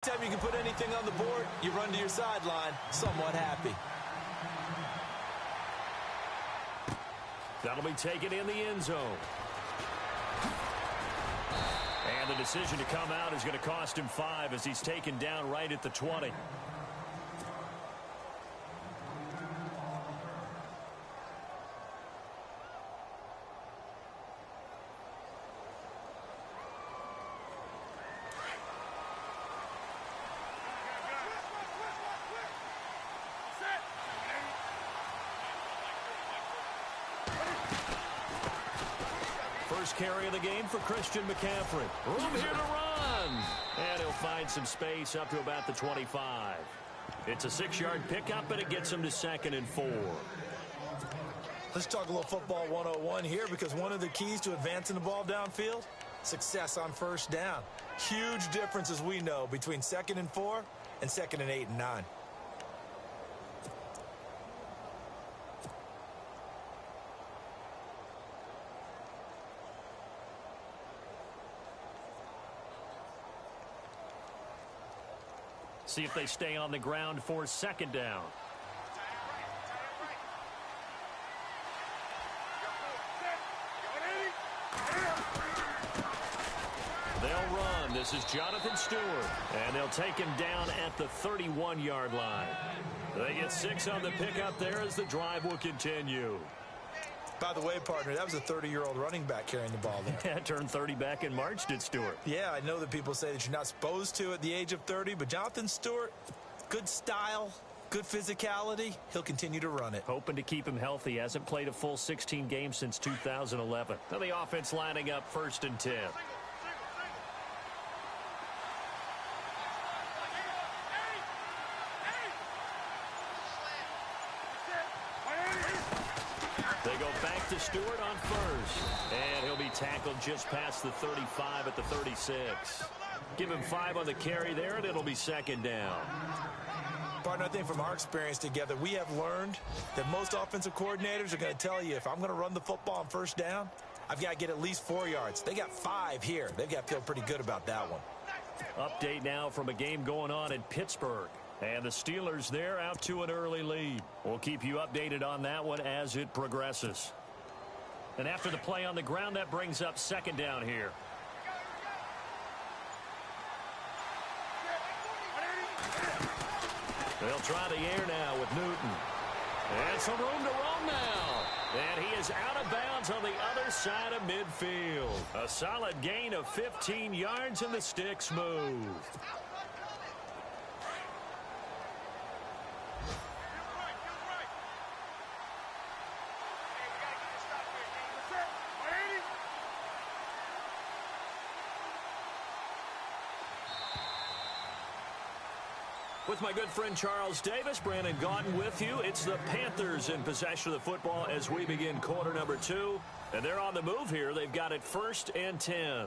Anytime you can put anything on the board, you run to your sideline somewhat happy. That'll be taken in the end zone. And the decision to come out is going to cost him 5 as he's taken down right at the 20. First carry of the game for Christian McCaffrey. Room here to run. And he'll find some space up to about the 25. It's a 6-yard pickup, and it gets him to 2nd and 4. Let's talk a little football 101 here, because one of the keys to advancing the ball downfield, success on first down. Huge difference, as we know, between 2nd and 4 and 2nd and 8 and 9. See if they stay on the ground for 2nd down. They'll run. This is Jonathan Stewart. And they'll take him down at the 31-yard line. They get 6 on the pickup there as the drive will continue. By the way, partner, that was a 30-year-old running back carrying the ball there. Yeah, turned 30 back in March, did Stewart. Yeah, I know that people say that you're not supposed to at the age of 30, but Jonathan Stewart, good style, good physicality. He'll continue to run it. Hoping to keep him healthy. Hasn't played a full 16 games since 2011. Now the offense lining up 1st and 10. They go back to Stewart on 1st. And he'll be tackled just past the 35 at the 36. Give him 5 on the carry there, and it'll be 2nd down. Partner, I think from our experience together, we have learned that most offensive coordinators are going to tell you, if I'm going to run the football on 1st down, I've got to get at least 4 yards. They got 5 here. They've got to feel pretty good about that one. Update now from a game going on in Pittsburgh. And the Steelers there out to an early lead. We'll keep you updated on that one as it progresses. And after the play on the ground, that brings up 2nd down here. They'll try the air now with Newton. And some room to run now. And he is out of bounds on the other side of midfield. A solid gain of 15 yards, and the sticks move. With my good friend Charles Davis, Brandon Gaudin with you. It's the Panthers in possession of the football as we begin quarter number 2. And they're on the move here. They've got it 1st and 10.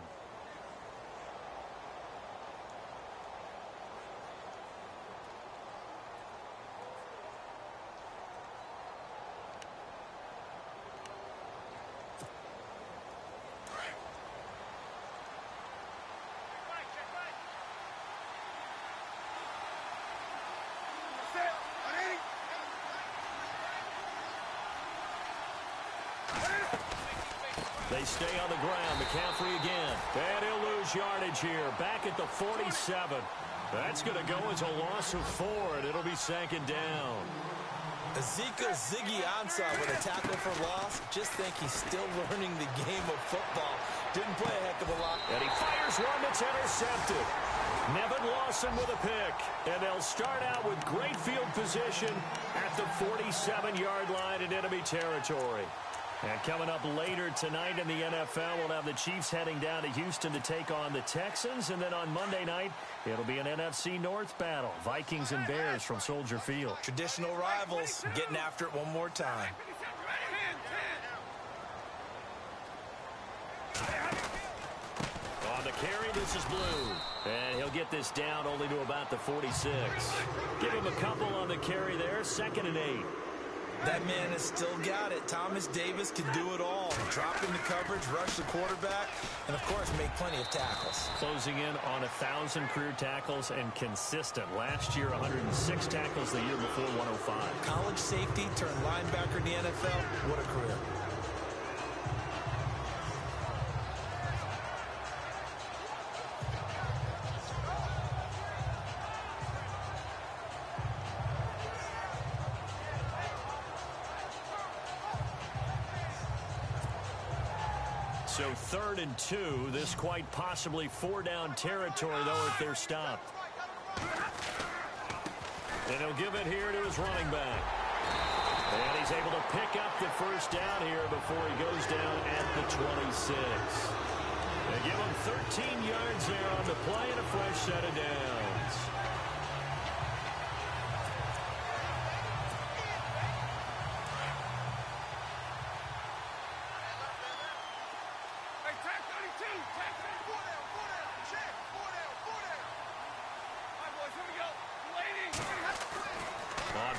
They stay on the ground. McCaffrey again. And he'll lose yardage here. Back at the 47. That's going to go as a loss of 4, and it'll be 2nd down. Ezekiel Ziggy Ansah with a tackle for loss. Just think he's still learning the game of football. Didn't play a heck of a lot. And he fires one that's intercepted. Nevin Lawson with a pick. And they'll start out with great field position at the 47-yard line in enemy territory. And coming up later tonight in the NFL, we'll have the Chiefs heading down to Houston to take on the Texans. And then on Monday night, it'll be an NFC North battle. Vikings and Bears from Soldier Field. Traditional rivals getting after it one more time. On the carry, this is Blue. And he'll get this down only to about the 46. Give him a couple on the carry there. 2nd and 8. That man has still got it. Thomas Davis can do it all. Drop into coverage, rush the quarterback, and, of course, make plenty of tackles. Closing in on 1,000 career tackles and consistent. Last year, 106 tackles, the year before, 105. College safety turned linebacker in the NFL. What a career. So 3rd and 2. This quite possibly 4-down territory, though, if they're stopped. And he'll give it here to his running back. And he's able to pick up the first down here before he goes down at the 26. They give him 13 yards there on the play and a fresh set of downs.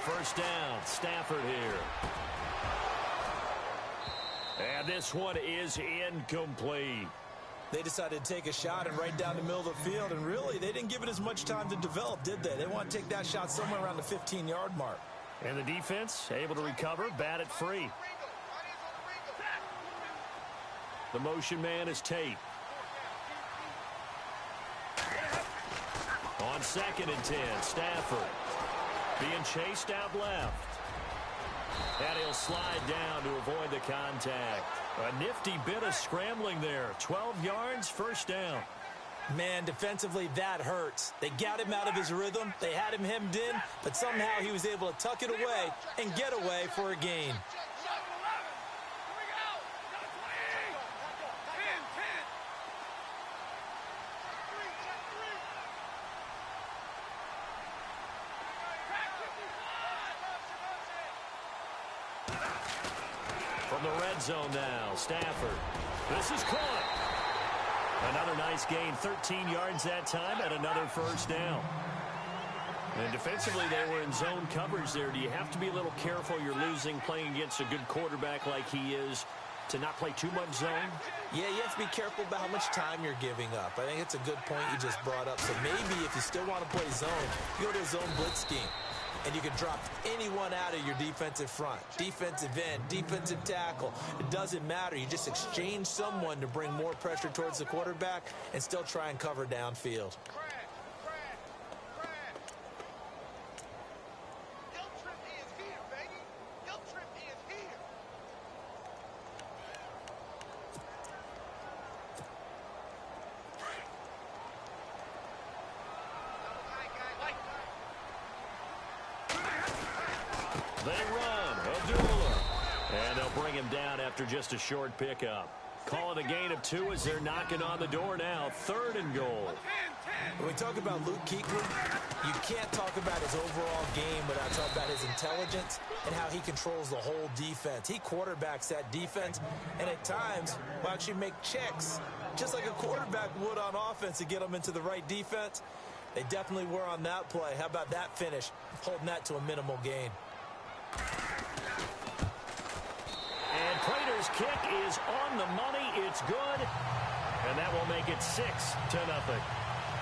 First down, Stafford here. And this one is incomplete. They decided to take a shot and right down the middle of the field, and really, they didn't give it as much time to develop, did they? They want to take that shot somewhere around the 15-yard mark. And the defense able to recover, bat it free. The motion man is Tate. On 2nd and 10, Stafford. Being chased out left. And he'll slide down to avoid the contact. A nifty bit of scrambling there. 12 yards, first down. Man, defensively, that hurts. They got him out of his rhythm. They had him hemmed in, but somehow he was able to tuck it away and get away for a gain. From the red zone now, Stafford. This is caught. Another nice gain, 13 yards that time, and another first down. And defensively, they were in zone coverage there. Do you have to be a little careful? You're losing, playing against a good quarterback like he is, to not play too much zone? Yeah, you have to be careful about how much time you're giving up. I think it's a good point you just brought up. So maybe if you still want to play zone, you go to a zone blitz scheme. And you can drop anyone out of your defensive front. Defensive end, defensive tackle. It doesn't matter. You just exchange someone to bring more pressure towards the quarterback and still try and cover downfield. After just a short pickup. Calling a gain of 2 as they're knocking on the door now. 3rd and goal. When we talk about Luke Kuechly, you can't talk about his overall game without talking about his intelligence and how he controls the whole defense. He quarterbacks that defense and at times will actually make checks just like a quarterback would on offense to get them into the right defense. They definitely were on that play. How about that finish? Holding that to a minimal gain. And Prater's kick is on the money. It's good. And that will make it 6-0.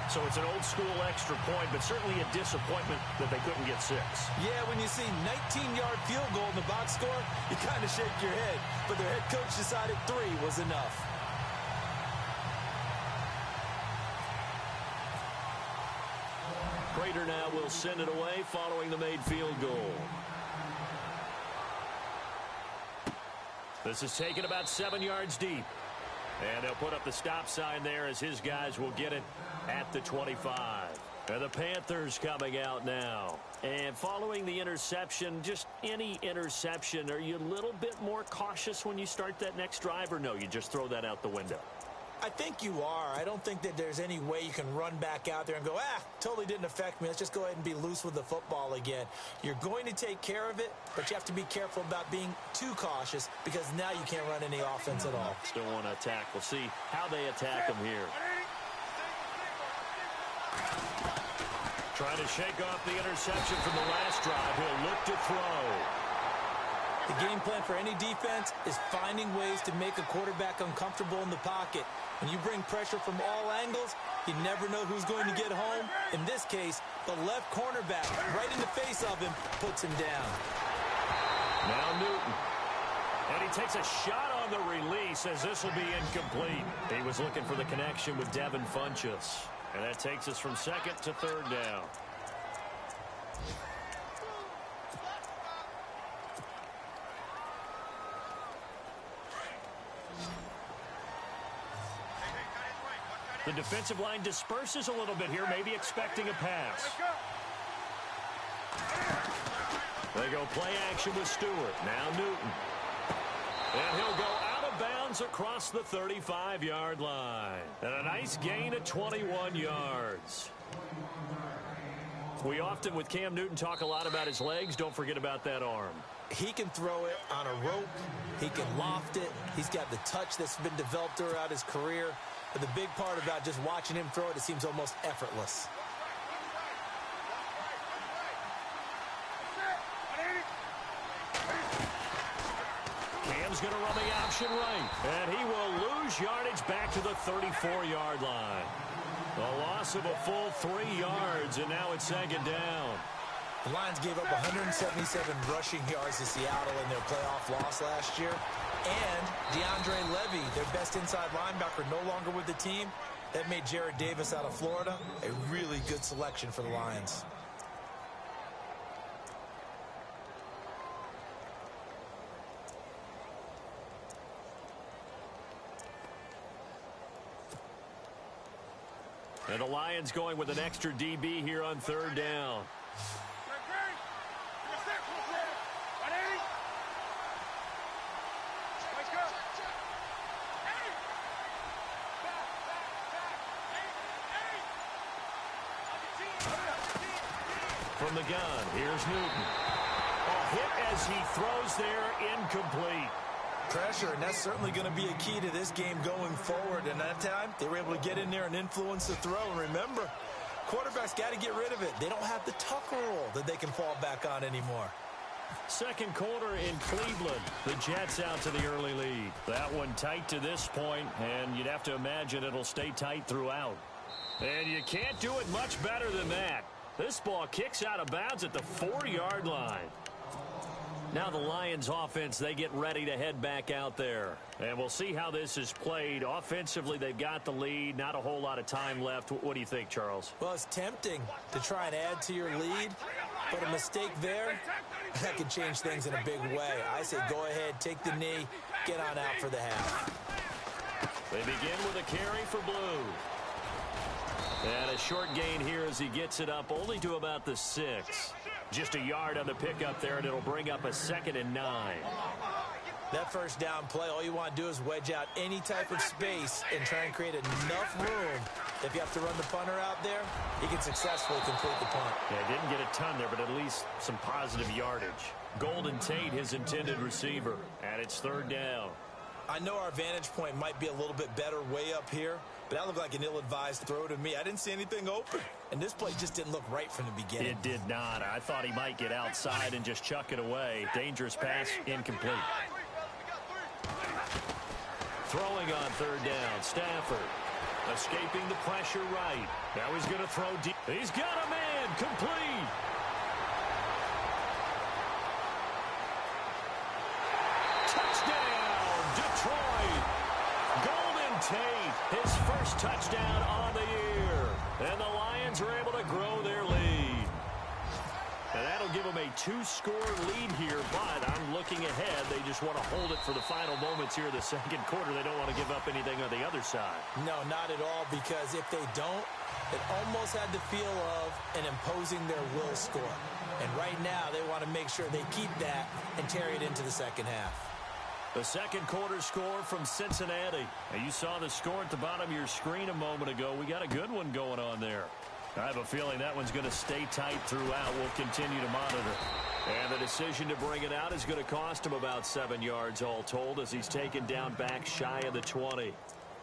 So it's an old-school extra point, but certainly a disappointment that they couldn't get 6. Yeah, when you see 19-yard field goal in the box score, you kind of shake your head. But their head coach decided 3 was enough. Prater now will send it away following the made field goal. This is taken about 7 yards deep. And they'll put up the stop sign there as his guys will get it at the 25. And the Panthers coming out now. And following the interception, just any interception, are you a little bit more cautious when you start that next drive, or no, you just throw that out the window? I think you are. I don't think that there's any way you can run back out there and go, totally didn't affect me. Let's just go ahead and be loose with the football again. You're going to take care of it, but you have to be careful about being too cautious because now you can't run any offense at all. Still want to attack. We'll see how they attack him here. Trying to shake off the interception from the last drive. He'll look to throw. The game plan for any defense is finding ways to make a quarterback uncomfortable in the pocket. When you bring pressure from all angles, you never know who's going to get home. In this case, the left cornerback, right in the face of him, puts him down. Now Newton. And he takes a shot on the release as this will be incomplete. He was looking for the connection with Devin Funchess. And that takes us from second to third down. The defensive line disperses a little bit here, maybe expecting a pass. They go play action with Stewart. Now Newton. And he'll go out of bounds across the 35-yard line. And a nice gain of 21 yards. We often, with Cam Newton, talk a lot about his legs. Don't forget about that arm. He can throw it on a rope. He can loft it. He's got the touch that's been developed throughout his career. But the big part about just watching him throw it, it seems almost effortless. Cam's going to run the option right. And he will lose yardage back to the 34-yard line. A loss of a full 3 yards, and now it's second down. The Lions gave up 177 rushing yards to Seattle in their playoff loss last year. And DeAndre Levy, their best inside linebacker, no longer with the team. That made Jared Davis out of Florida a really good selection for the Lions. And the Lions going with an extra DB here on third down. From the gun, here's Newton. A hit as he throws there, incomplete. Pressure, and that's certainly going to be a key to this game going forward. And that time, they were able to get in there and influence the throw. And remember, quarterbacks got to get rid of it. They don't have the Tucker rule that they can fall back on anymore. Second quarter in Cleveland. The Jets out to the early lead. That one tight to this point, and you'd have to imagine it'll stay tight throughout. And you can't do it much better than that. This ball kicks out of bounds at the 4-yard line. Now the Lions offense, they get ready to head back out there. And we'll see how this is played. Offensively, they've got the lead. Not a whole lot of time left. What do you think, Charles? Well, it's tempting to try and add to your lead. But a mistake there, that could change things in a big way. I say go ahead, take the knee, get on out for the half. They begin with a carry for Blue. And a short gain here as he gets it up only to about the 6. Just a yard on the pickup there, and it'll bring up a 2nd and 9. That first down play, all you want to do is wedge out any type of space and try and create enough room. If you have to run the punter out there, he can successfully complete the punt. Yeah, didn't get a ton there, but at least some positive yardage. Golden Tate, his intended receiver, and it's third down. I know our vantage point might be a little bit better way up here, but that looked like an ill-advised throw to me. I didn't see anything open, and this play just didn't look right from the beginning. It did not. I thought he might get outside and just chuck it away. Dangerous pass, incomplete. Throwing on third down, Stafford. Escaping the pressure right. Now he's going to throw deep. He's got a man, complete. Touchdown, Detroit. Golden Tate, his first touchdown on the year. And the Lions are able to grow their lead. And that'll give them a 2-score lead here, but I'm looking ahead. They just want to hold it for the final moments here of the second quarter. They don't want to give up anything on the other side. No, not at all, because if they don't, it almost had the feel of an imposing their will score. And right now, they want to make sure they keep that and carry it into the second half. The second quarter score from Cincinnati. Now, you saw the score at the bottom of your screen a moment ago. We got a good one going on there. I have a feeling that one's going to stay tight throughout. We'll continue to monitor. And the decision to bring it out is going to cost him about 7 yards all told as he's taken down back shy of the 20.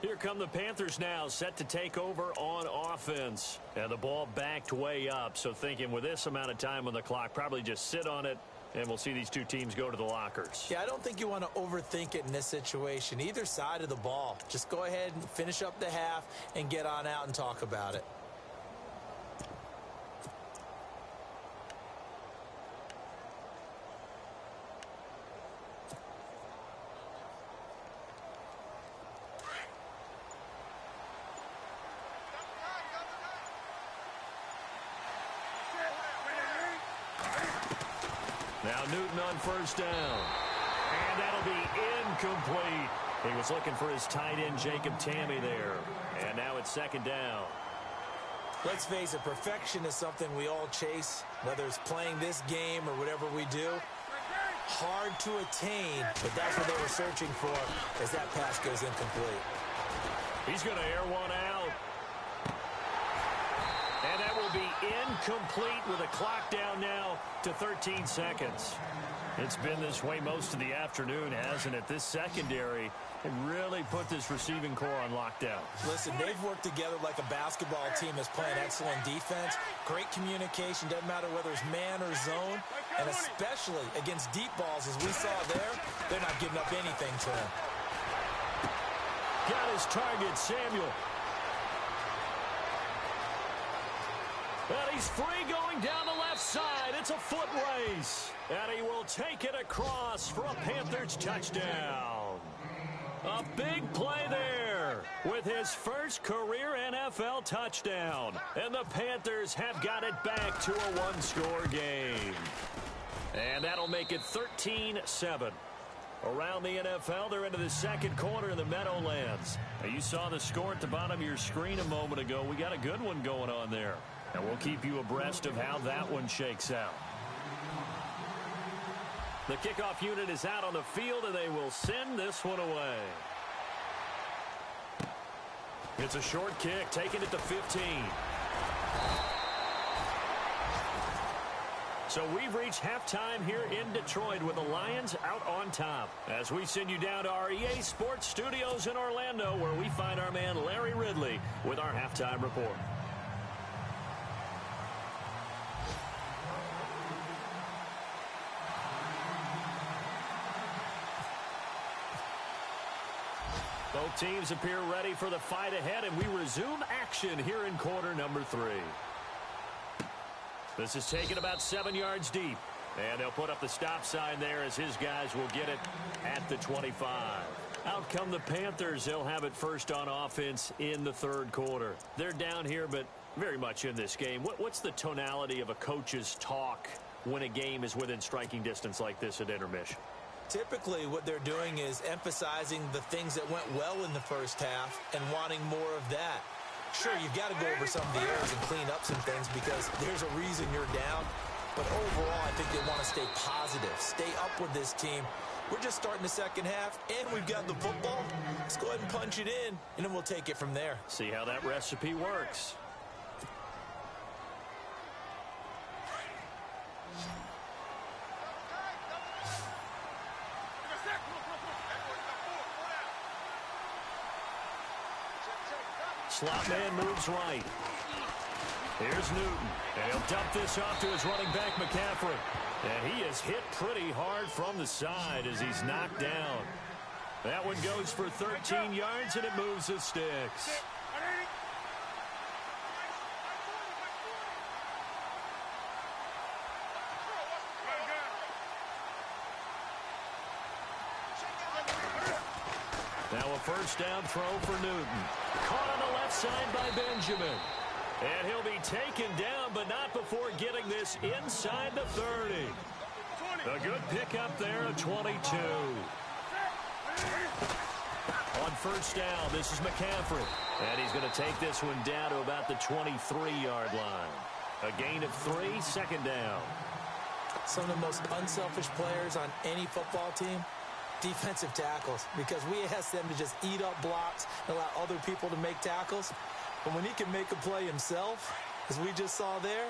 Here come the Panthers now, set to take over on offense. And the ball backed way up, so thinking with this amount of time on the clock, probably just sit on it And we'll see these two teams go to the lockers. Yeah, I don't think you want to overthink it in this situation. Either side of the ball. Just go ahead and finish up the half and get on out and talk about it. Now Newton on first down. And that'll be incomplete. He was looking for his tight end, Jacob Tammy, there. And now it's second down. Let's face it, perfection is something we all chase, whether it's playing this game or whatever we do. Hard to attain, but that's what they were searching for as that pass goes incomplete. He's going to air one out. And that will be incomplete with a clock down now to 13 seconds. It's been this way most of the afternoon, hasn't it? This secondary really put this receiving core on lockdown. Listen, they've worked together like a basketball team that's playing excellent defense. Great communication, doesn't matter whether it's man or zone. And especially against deep balls, as we saw there, they're not giving up anything to him. Got his target, Samuel. And he's free going down the left side. It's a foot race. And he will take it across for a Panthers touchdown. A big play there with his first career NFL touchdown. And the Panthers have got it back to a one-score game. And that'll make it 13-7. Around the NFL, they're into the second quarter in the Meadowlands. Now, you saw the score at the bottom of your screen a moment ago. We got a good one going on there. And we'll keep you abreast of how that one shakes out. The kickoff unit is out on the field, and they will send this one away. It's a short kick, taking it to 15. So we've reached halftime here in Detroit with the Lions out on top. As we send you down to our EA Sports Studios in Orlando, where we find our man Larry Ridley with our halftime report. Both teams appear ready for the fight ahead, and we resume action here in quarter number 3. This is taken about 7 yards deep. And they'll put up the stop sign there as his guys will get it at the 25. Out come the Panthers. They'll have it first on offense in the third quarter. They're down here, but very much in this game. What's the tonality of a coach's talk when a game is within striking distance like this at intermission? Typically, what they're doing is emphasizing the things that went well in the first half and wanting more of that. Sure, you've got to go over some of the errors and clean up some things because there's a reason you're down. But overall, I think they want to stay positive, stay up with this team. We're just starting the second half, and we've got the football. Let's go ahead and punch it in, and then we'll take it from there. See how that recipe works. Slot man moves right. Here's Newton. And he'll dump this off to his running back, McCaffrey. And he is hit pretty hard from the side as he's knocked down. That one goes for 13 yards, and it moves the sticks. Now a first down throw for Newton. Caught on the left side by Benjamin. And he'll be taken down, but not before getting this inside the 30. A good pickup there at 22. On first down, this is McCaffrey. And he's going to take this one down to about the 23-yard line. A gain of 3, second down. Some of the most unselfish players on any football team, defensive tackles, because we ask them to just eat up blocks and allow other people to make tackles. But when he can make a play himself, as we just saw there,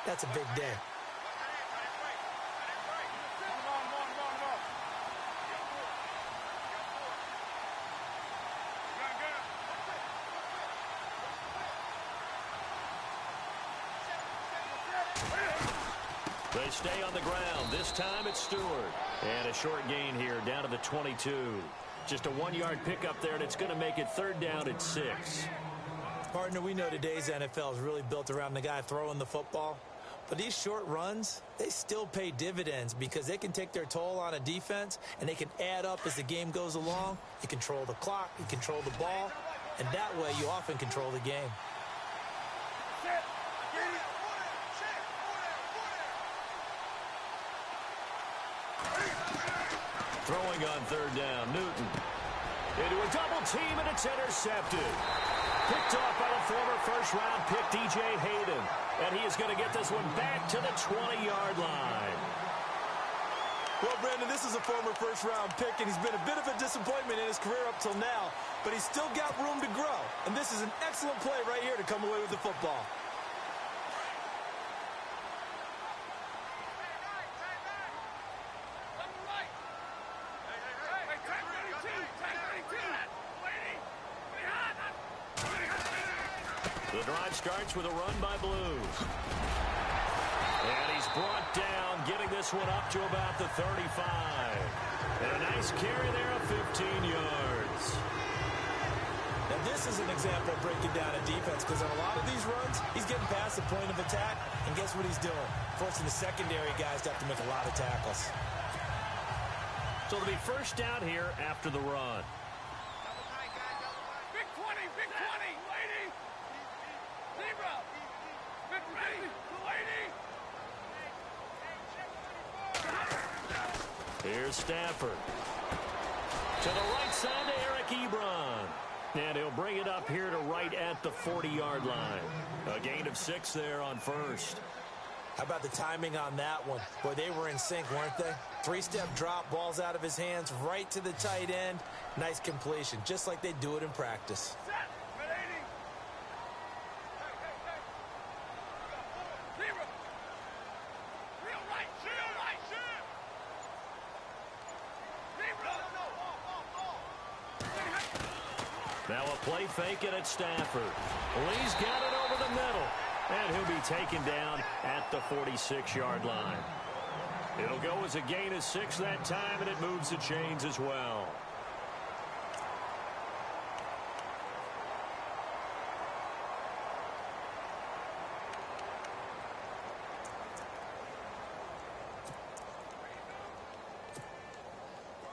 that's a big day. They stay on the ground. This time it's Stewart. And a short gain here down to the 22. Just a 1-yard pickup there, and it's going to make it third down at 6. Partner, we know today's NFL is really built around the guy throwing the football. But these short runs, they still pay dividends because they can take their toll on a defense, and they can add up as the game goes along. You control the clock, you control the ball, and that way you often control the game. Throwing on third down, Newton. Into a double team, and it's intercepted. Picked off by the former first-round pick, DJ Hayden. And he is going to get this one back to the 20-yard line. Well, Brandon, this is a former first-round pick, and he's been a bit of a disappointment in his career up till now. But he's still got room to grow. And this is an excellent play right here to come away with the football. The drive starts with a run by Blues. And he's brought down, getting this one up to about the 35. And a nice carry there of 15 yards. Now, this is an example of breaking down a defense because on a lot of these runs, he's getting past the point of attack, and guess what he's doing? Forcing the secondary guys to have to make a lot of tackles. So it'll be first down here after the run. Big 20, big 20, lady. Zebra. Big ready, lady. Here's Stafford. To the right side to Eric Ebron. And he'll bring it up here to right at the 40-yard line. A gain of 6 there on first. How about the timing on that one? Boy, they were in sync, weren't they? 3-step drop, balls out of his hands, right to the tight end. Nice completion, just like they do it in practice. Now a play fake it at Stafford. Lee's got it over the middle. And he'll be taken down at the 46-yard line. It'll go as a gain of 6 that time, and it moves the chains as well.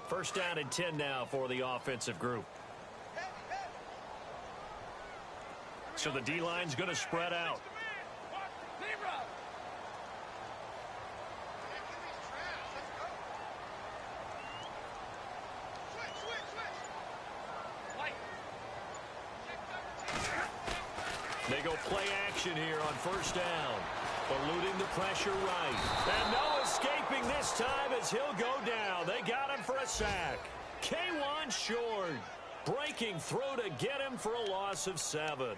First down and 10 now for the offensive group. So the D-line's going to spread out. They go play action here on first down. Eluding the pressure right. And no escaping this time as he'll go down. They got him for a sack. K1 short. Breaking through to get him for a loss of 7.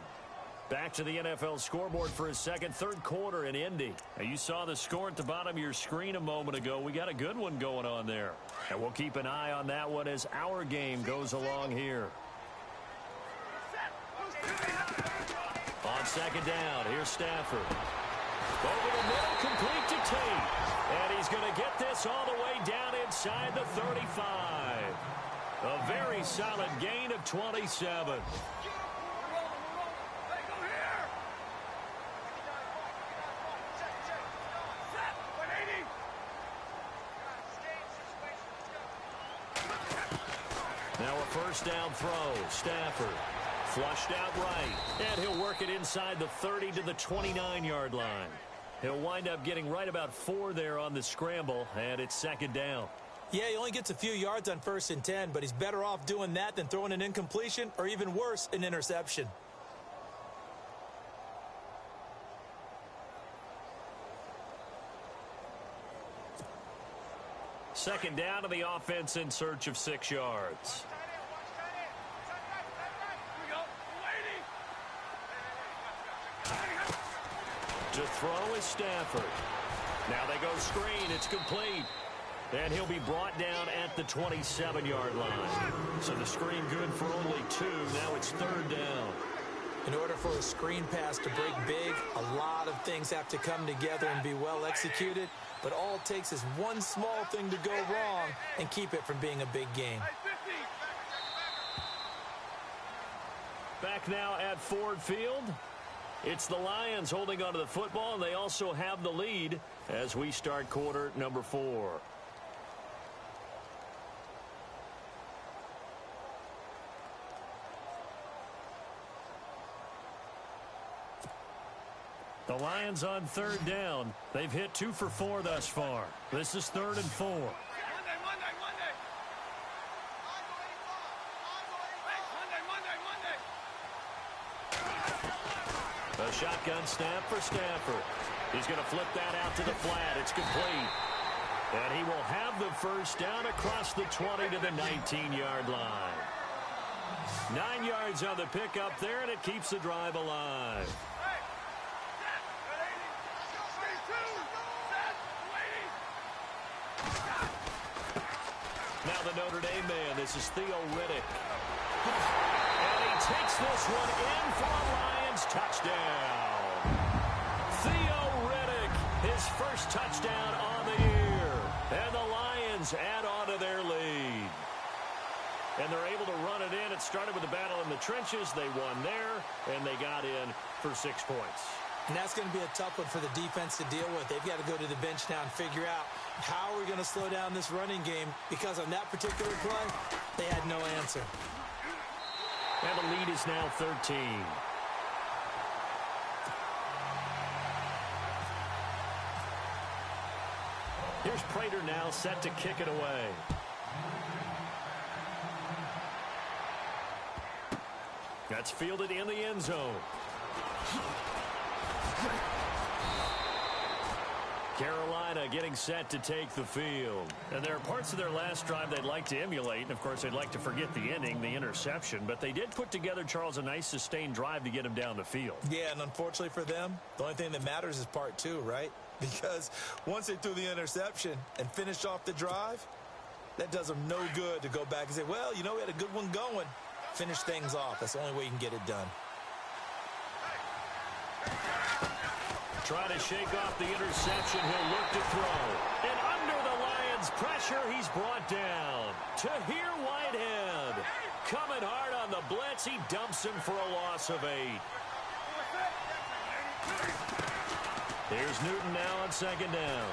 Back to the NFL scoreboard for his third quarter in Indy. Now, you saw the score at the bottom of your screen a moment ago. We got a good one going on there. And we'll keep an eye on that one as our game goes along here. On second down, here's Stafford. Over the middle, complete to Tate. And he's going to get this all the way down inside the 35. A very solid gain of 27. Now a first down throw. Stafford flushed out right. And he'll work it inside the 30 to the 29-yard line. He'll wind up getting right about 4 there on the scramble, and it's second down. Yeah, he only gets a few yards on 1st and 10, but he's better off doing that than throwing an incompletion or even worse, an interception. Second down to the offense in search of 6 yards. To throw is Stafford. Now they go screen. It's complete. And he'll be brought down at the 27-yard line. So the screen good for only 2. Now it's third down. In order for a screen pass to break big, a lot of things have to come together and be well executed, but all it takes is one small thing to go wrong and keep it from being a big game. Back now at Ford Field. It's the Lions holding onto the football, and they also have the lead as we start quarter number 4. The Lions on third down. They've hit 2 for 4 thus far. This is 3rd and 4. Monday. A shotgun snap for Stafford. He's going to flip that out to the flat. It's complete. And he will have the first down across the 20 to the 19-yard line. 9 yards on the pickup there, and it keeps the drive alive. Now the Notre Dame man, this is Theo Riddick. And he takes this one in for a Lions touchdown. Theo Riddick, his first touchdown on the year. And the Lions add on to their lead. And they're able to run it in. It started with a battle in the trenches. They won there, and they got in for 6 points. And that's going to be a tough one for the defense to deal with. They've got to go to the bench now and figure out how are we going to slow down this running game, because on that particular play, they had no answer. And the lead is now 13. Here's Prater now set to kick it away. That's fielded in the end zone. Carolina getting set to take the field. And there are parts of their last drive they'd like to emulate. And, of course, they'd like to forget the ending, the interception. But they did put together, Charles, a nice sustained drive to get him down the field. Yeah, and unfortunately for them, the only thing that matters is part 2, right? Because once they threw the interception and finished off the drive, that does them no good to go back and say, well, you know, we had a good one going. Finish things off. That's the only way you can get it done. Try to shake off the interception. He'll look to throw. And under the Lions' pressure, he's brought down. Tahir Whitehead. Coming hard on the blitz. He dumps him for a loss of 8. Here's Newton now on 2nd down.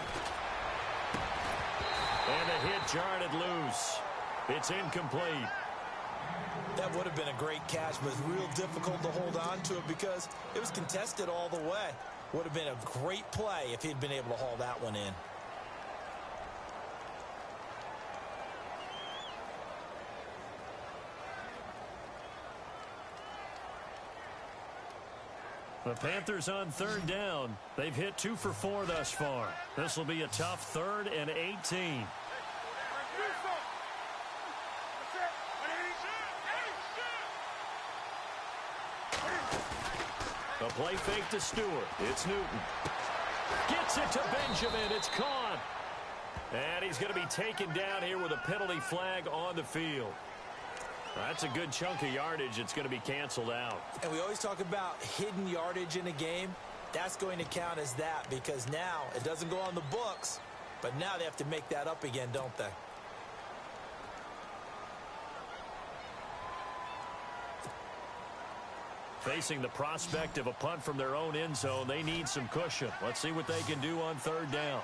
And a hit jarred it loose. It's incomplete. That would have been a great catch, but it's real difficult to hold on to it because it was contested all the way. Would have been a great play if he'd been able to haul that one in. The Panthers on 3rd down. They've hit 2 for 4 thus far. This will be a tough 3rd and 18. A play fake to Stewart. It's Newton. Gets it to Benjamin. It's caught. And he's going to be taken down here with a penalty flag on the field. That's a good chunk of yardage. It's going to be canceled out. And we always talk about hidden yardage in a game. That's going to count as that because now it doesn't go on the books, but now they have to make that up again, don't they? Facing the prospect of a punt from their own end zone, they need some cushion. Let's see what they can do on 3rd down.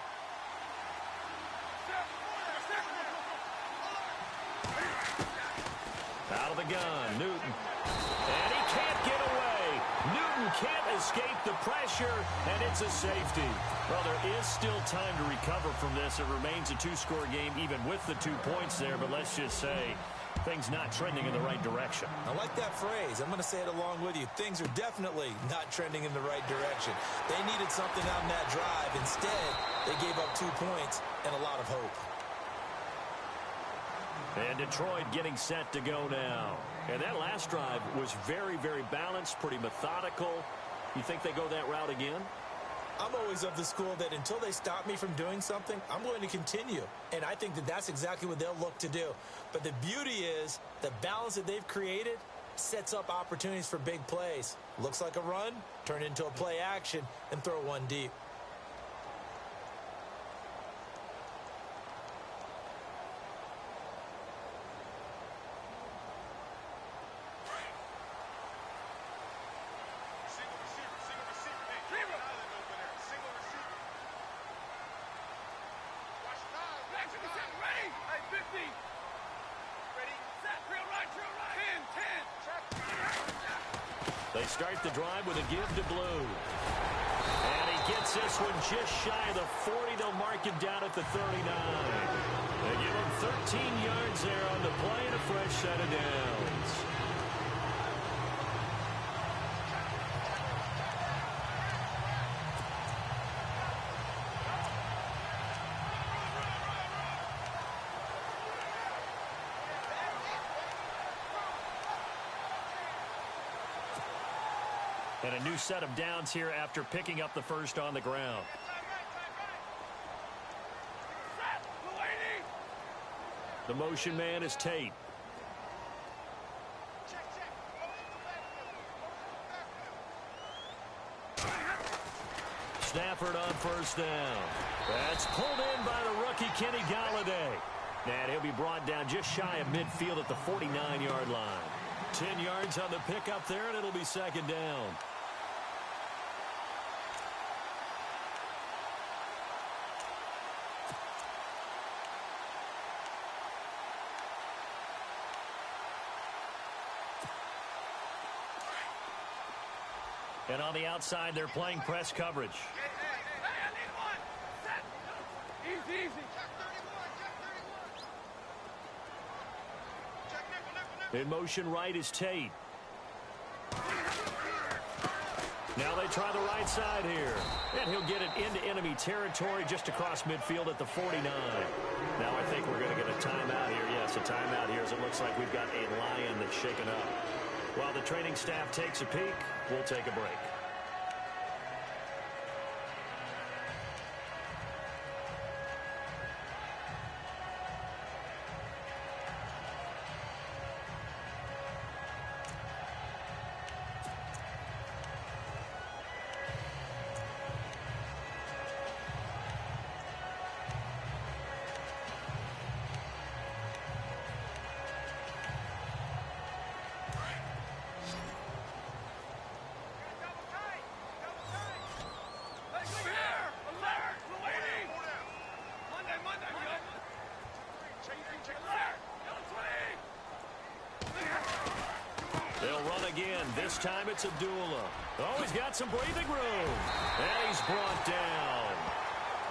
Out of the gun, Newton. And he can't get away. Newton can't escape the pressure, and it's a safety. Well, there is still time to recover from this. It remains a 2-score game even with the 2 points there, but let's just say things not trending in the right direction. I like that phrase. I'm going to say it along with you. Things are definitely not trending in the right direction. They needed something on that drive. Instead, they gave up 2 points and a lot of hope. And Detroit getting set to go now. And that last drive was very, very balanced, pretty methodical. You think they go that route again? I'm always of the school that until they stop me from doing something, I'm going to continue. And I think that that's exactly what they'll look to do. But the beauty is the balance that they've created sets up opportunities for big plays. Looks like a run, turn it into a play action, and throw one deep. They start the drive with a give to Blue. And he gets this one just shy of the 40. They'll mark him down at the 39. They give him 13 yards there on the play and a fresh set of downs. And a new set of downs here after picking up the first on the ground. The motion man is Tate. Stafford on first down. That's pulled in by the rookie Kenny Galladay. And he'll be brought down just shy of midfield at the 49-yard line. 10 yards on the pickup there, and it'll be second down. And on the outside, they're playing press coverage. Hey, I need one. Set. Easy. In motion right is Tate. Now they try the right side here. And he'll get it into enemy territory just across midfield at the 49. Now I think we're going to get a timeout here. Yes, a timeout here as it looks like we've got a lion that's shaken up. While the training staff takes a peek, we'll take a break. They'll run again. This time it's Abdullah. Oh, he's got some breathing room. And he's brought down.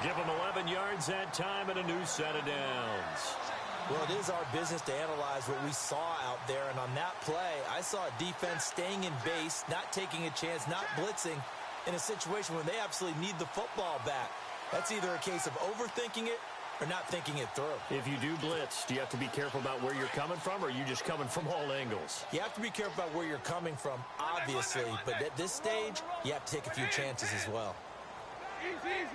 Give him 11 yards that time and a new set of downs. Well, it is our business to analyze what we saw out there. And on that play, I saw a defense staying in base, not taking a chance, not blitzing in a situation where they absolutely need the football back. That's either a case of overthinking it or not thinking it through. If you do blitz, do you have to be careful about where you're coming from, or are you just coming from all angles? You have to be careful about where you're coming from, obviously. But at this stage, you have to take a few chances as well. Easy.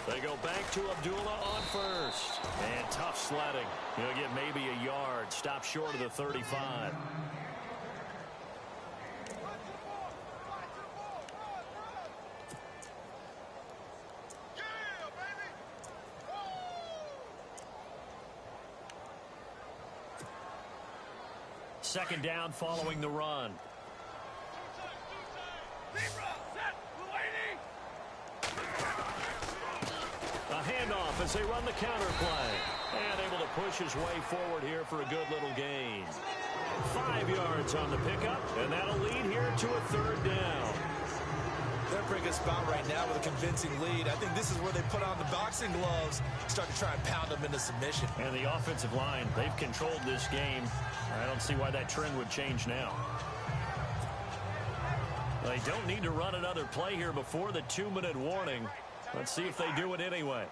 They go back to Abdullah on first. And tough sledding. He'll get maybe a yard. Stop short of the 35. Second down following the run. A handoff as they run the counter play. And able to push his way forward here for a good little gain. 5 yards on the pickup, and that'll lead here to a third down. They're in a pretty good spot right now with a convincing lead. I think this is where they put on the boxing gloves, start to try and pound them into submission. And the offensive line, they've controlled this game. I don't see why that trend would change now. They don't need to run another play here before the 2-minute warning. Let's see if they do it anyway.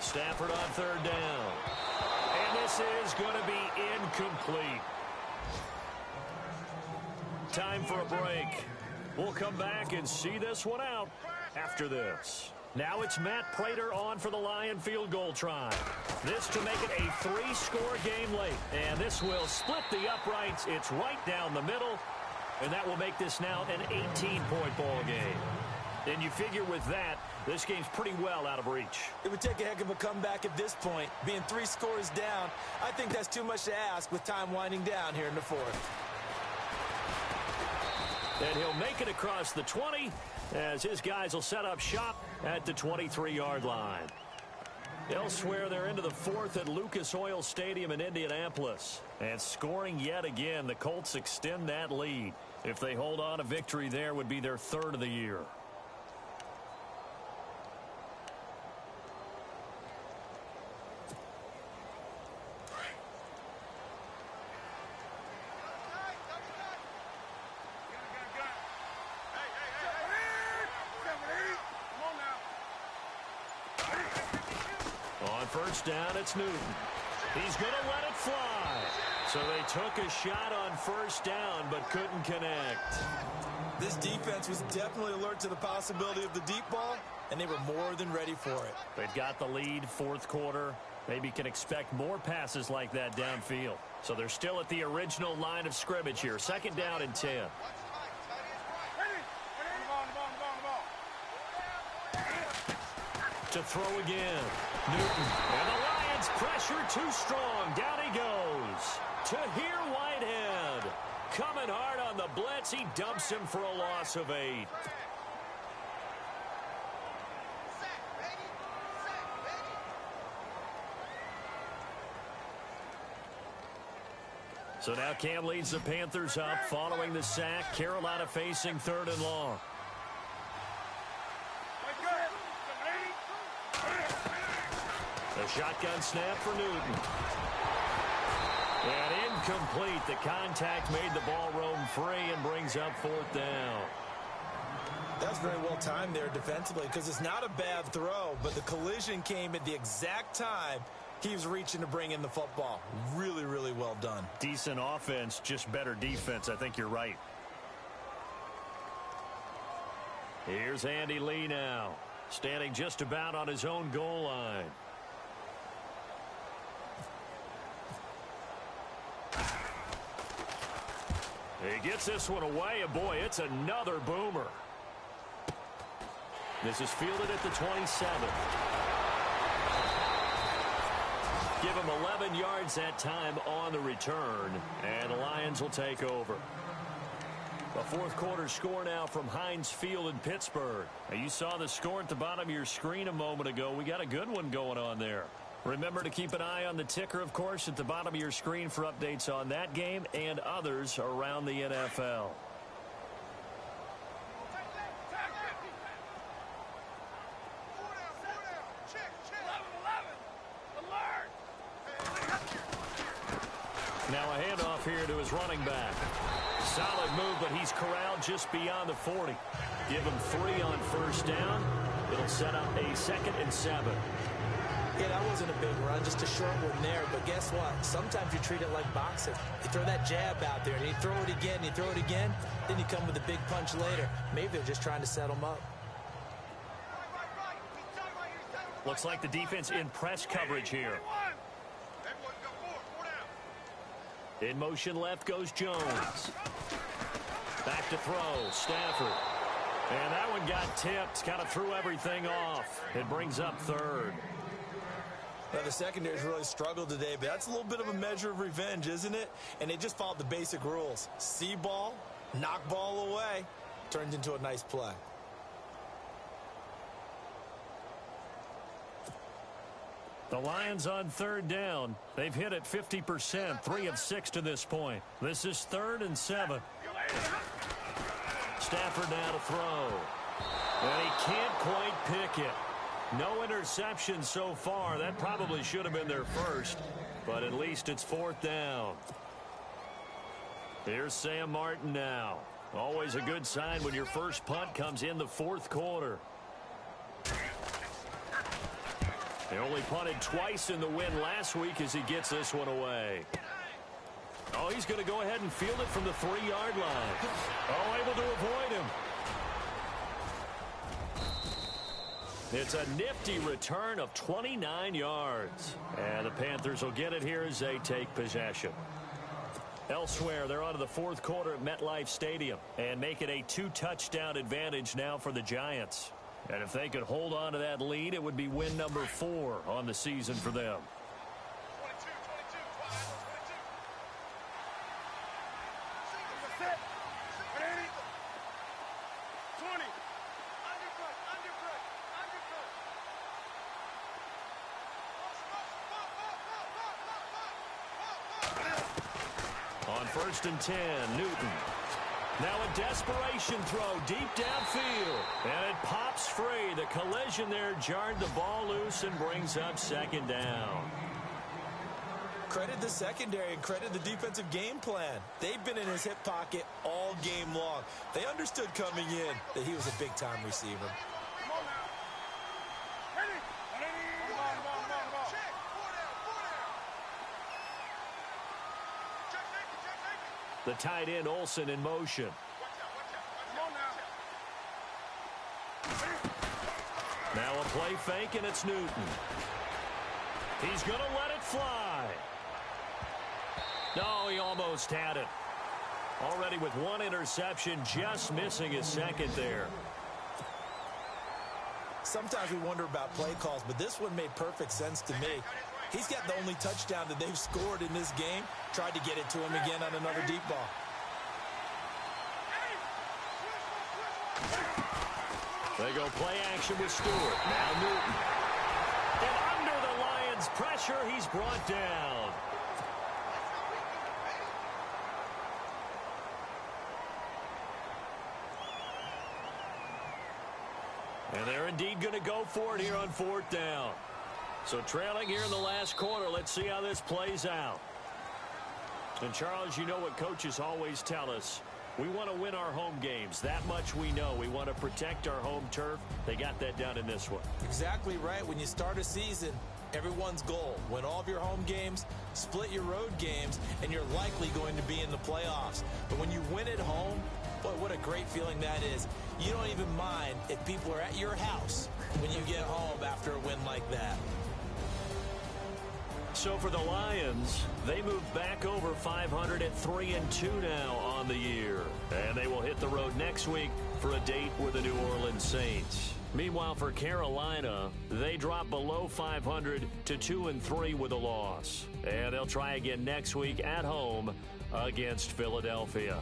Stafford on third down. And this is going to be incomplete. Time for a break. We'll come back and see this one out after this. Now it's Matt Prater on for the Lion field goal try. This to make it a 3-score game late. And this will split the uprights. It's right down the middle. And that will make this now an 18-point ball game. And you figure with that, this game's pretty well out of reach. It would take a heck of a comeback at this point. Being 3 scores down, I think that's too much to ask with time winding down here in the fourth. And he'll make it across the 20 as his guys will set up shop at the 23-yard line. Elsewhere, they're into the fourth at Lucas Oil Stadium in Indianapolis. And scoring yet again, the Colts extend that lead. If they hold on, a victory there would be their 3rd of the year. On first down, it's Newton. He's going to let it fly. So they took a shot on first down, but couldn't connect. This defense was definitely alert to the possibility of the deep ball, and they were more than ready for it. They've got the lead, fourth quarter. Maybe can expect more passes like that downfield. So they're still at the original line of scrimmage here. 2nd down and 10. To throw again. Newton. And the Lions pressure too strong. Down he goes. To here, Whitehead. Coming hard on the blitz. He dumps him for a loss of 8. So now Cam leads the Panthers up following the sack. Carolina facing 3rd and long. A shotgun snap for Newton. And incomplete. The contact made the ball roam free and brings up 4th down. That's very well timed there defensively because it's not a bad throw, but the collision came at the exact time he was reaching to bring in the football. Really, really well done. Decent offense, just better defense. I think you're right. Here's Andy Lee now, standing just about on his own goal line. He gets this one away, and boy, it's another boomer. This is fielded at the 27. Give him 11 yards that time on the return, and the Lions will take over. A fourth quarter score now from Heinz Field in Pittsburgh. Now, you saw the score at the bottom of your screen a moment ago. We got a good one going on there. Remember to keep an eye on the ticker, of course, at the bottom of your screen for updates on that game and others around the NFL. Now a handoff here to his running back. Solid move, but he's corralled just beyond the 40. Give him 3 on first down. It'll set up a 2nd and 7. Yeah, that wasn't a big run, just a short one there. But guess what? Sometimes you treat it like boxing. You throw that jab out there, and you throw it again, you throw it again, then you come with a big punch later. Maybe they're just trying to set them up. Looks like the defense in press coverage here. In motion left goes Jones. Back to throw, Stafford. And that one got tipped, kind of threw everything off. It brings up 3rd. Well, the secondary's really struggled today, but that's a little bit of a measure of revenge, isn't it? And they just followed the basic rules. See ball, knock ball away, turned into a nice play. The Lions on 3rd down. They've hit it 50%, 3 of 6 to this point. This is 3rd and 7. Stafford now to throw. And he can't quite pick it. No interception so far. That probably should have been their first, but at least it's 4th down. Here's Sam Martin now. Always a good sign when your first punt comes in the 4th quarter. They only punted twice in the win last week as he gets this one away. Oh, he's going to go ahead and field it from the 3-yard line. Oh, able to avoid him. It's a nifty return of 29 yards. And the Panthers will get it here as they take possession. Elsewhere, they're on to the fourth quarter at MetLife Stadium and make it a 2-touchdown advantage now for the Giants. And if they could hold on to that lead, it would be win number 4 on the season for them. 22, 20. On 1st and 10, Newton. Now a desperation throw deep downfield. And it pops free. The collision there jarred the ball loose and brings up 2nd down. Credit the secondary and credit the defensive game plan. They've been in his hip pocket all game long. They understood coming in that he was a big-time receiver. Come on now. Ready? Check. 4 down. Check. The tight end Olsen in motion. Watch out. Come on now. Now a play fake, and it's Newton. He's going to let it fly. No, he almost had it. Already with 1 interception, just missing his 2nd there. Sometimes we wonder about play calls, but this one made perfect sense to me. He's got the only touchdown that they've scored in this game. Tried to get it to him again on another deep ball. They go play action with Stewart. Now Newton. And under the Lions' pressure, he's brought down. And they're indeed going to go for it here on 4th down. So trailing here in the last quarter, let's see how this plays out. And Charles, you know what coaches always tell us. We want to win our home games. That much we know. We want to protect our home turf. They got that done in this one. Exactly right. When you start a season, everyone's goal: win all of your home games, split your road games, and you're likely going to be in the playoffs. But when you win at home, boy, what a great feeling that is. You don't even mind if people are at your house when you get home after a win like that. So for the Lions, they move back over 500 at 3-2 now on the year. And they will hit the road next week for a date with the New Orleans Saints. Meanwhile, for Carolina, they drop below 500 to 2-3 with a loss. And they'll try again next week at home against Philadelphia.